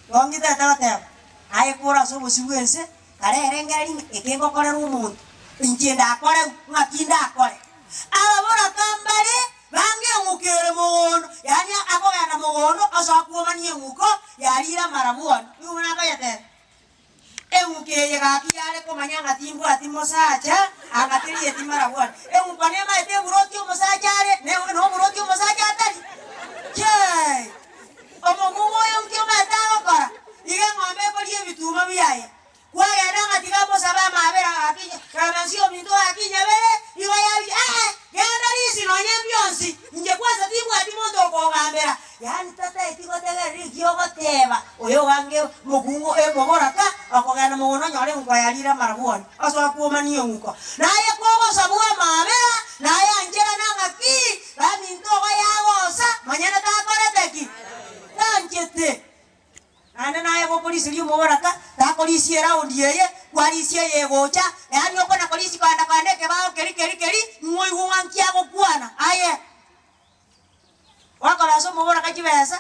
Gongi tata tata. Aye kora so busiwense. Kare rengari ekengo kore rumuntu. Injenda kore ngakinda kore. Ababora kambare bange ngukere mugondo. Yani ako yana mugondo asakuwa manye nguko yarira marabuan. Yuna ka yate. Engukeye gaki yale ko manyanga timbu atimo sacha agateri etimara bwana engupanema ete buroti omusajare ne no buroti omusajare je omugugo yonkyo matago kora ige ngombe kori ebituma biyaye kwagenda ngatiga musaba mabera gaki karansio minto akinya bere iwa yabi genda risi no nyembionsi nje kwaza timu atimo toko gambera yani tata etiko tegeri kiyogoteba oyo wange mugungo ebogoraka akogana mugono nyore nkwayalira marabuani aso akuoma niyo nguko naye kogo sabua mabera naye anjera nangaki bami ntogo yagosa manyana takoreteki tanjete ane naye ko polisi liyo mogoraka ta polisi era ondiyeye kwalisie yegocha yani okona polisi kwanda kwandeke bao keri ngoi wankia go kwana aye wakala so mogora ka kibesa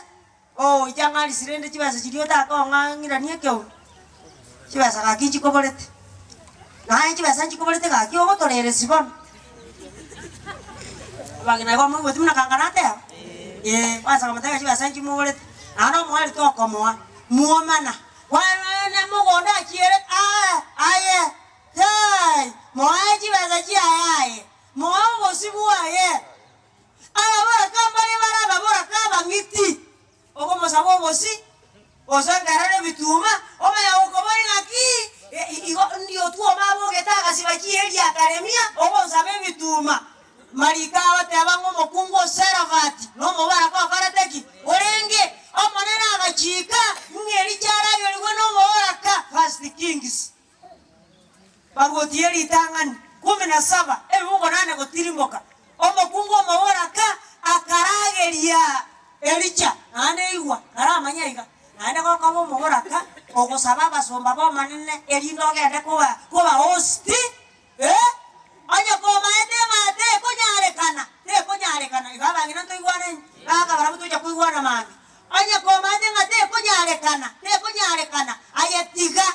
ijangali sirende kibesa kiriyo ta ko ngangira nie kyo kibesa ka kichi kobolete na kibesa kikobolete ka kyo gotolere sibon bagina go mu botimuna kanganate kwasa kamata kibesa kimobolete ano mwali to komoa muomana wana mugonda kiere aye tai moa kibesa kiaye moa bosibu aye abora kambare baraba bora kaba ngiti ogo mosabo bosi osangarane bituma omaya ukobari ngaki igo ndio tuo mabo getaka sibaki eli akademia ogo sabe bituma marika wate abango mokungo seravati no mobara kwa karateki orenge omonena agachika ngeri chara yoligo no mobara ka First Kings bagotieri tangani 17 ebugo nane gotirimboka omokungo mobora ka akarageria Elicha ane iwa aramanyaiga ane ko kabo mobora ka ogosaba basomba bo manene elindo gende kuba hosti anya ko mate konyare igaba ngina to igwane aka barabuto ja kuigwana mami anya ko mate ngate konyare kana ayetiga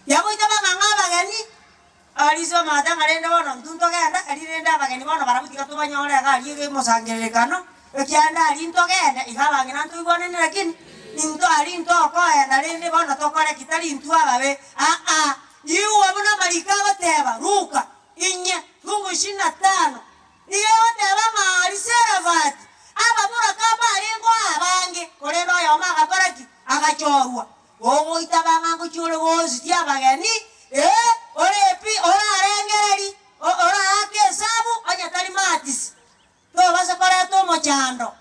yabo itaba nganga gani alizo mata ngarenda bono ntunto genda alirenda bageni bono barabutika to banyore ga aliye musangerekano ekyanda alinto genda igabangina ntu igwane lakini into alinto ko enda rende bono to kore kitali ntu ababe yiwo abona malika bateba ruka inye fungu 25 iye bateba mali seravati ababura kaba alingo abange koleno yo maka koraki agachorwa wogo itabanga kuchule wozi tia bageni orepi ora arengereri ora ake sabu anya tali matis to basa kora to mochando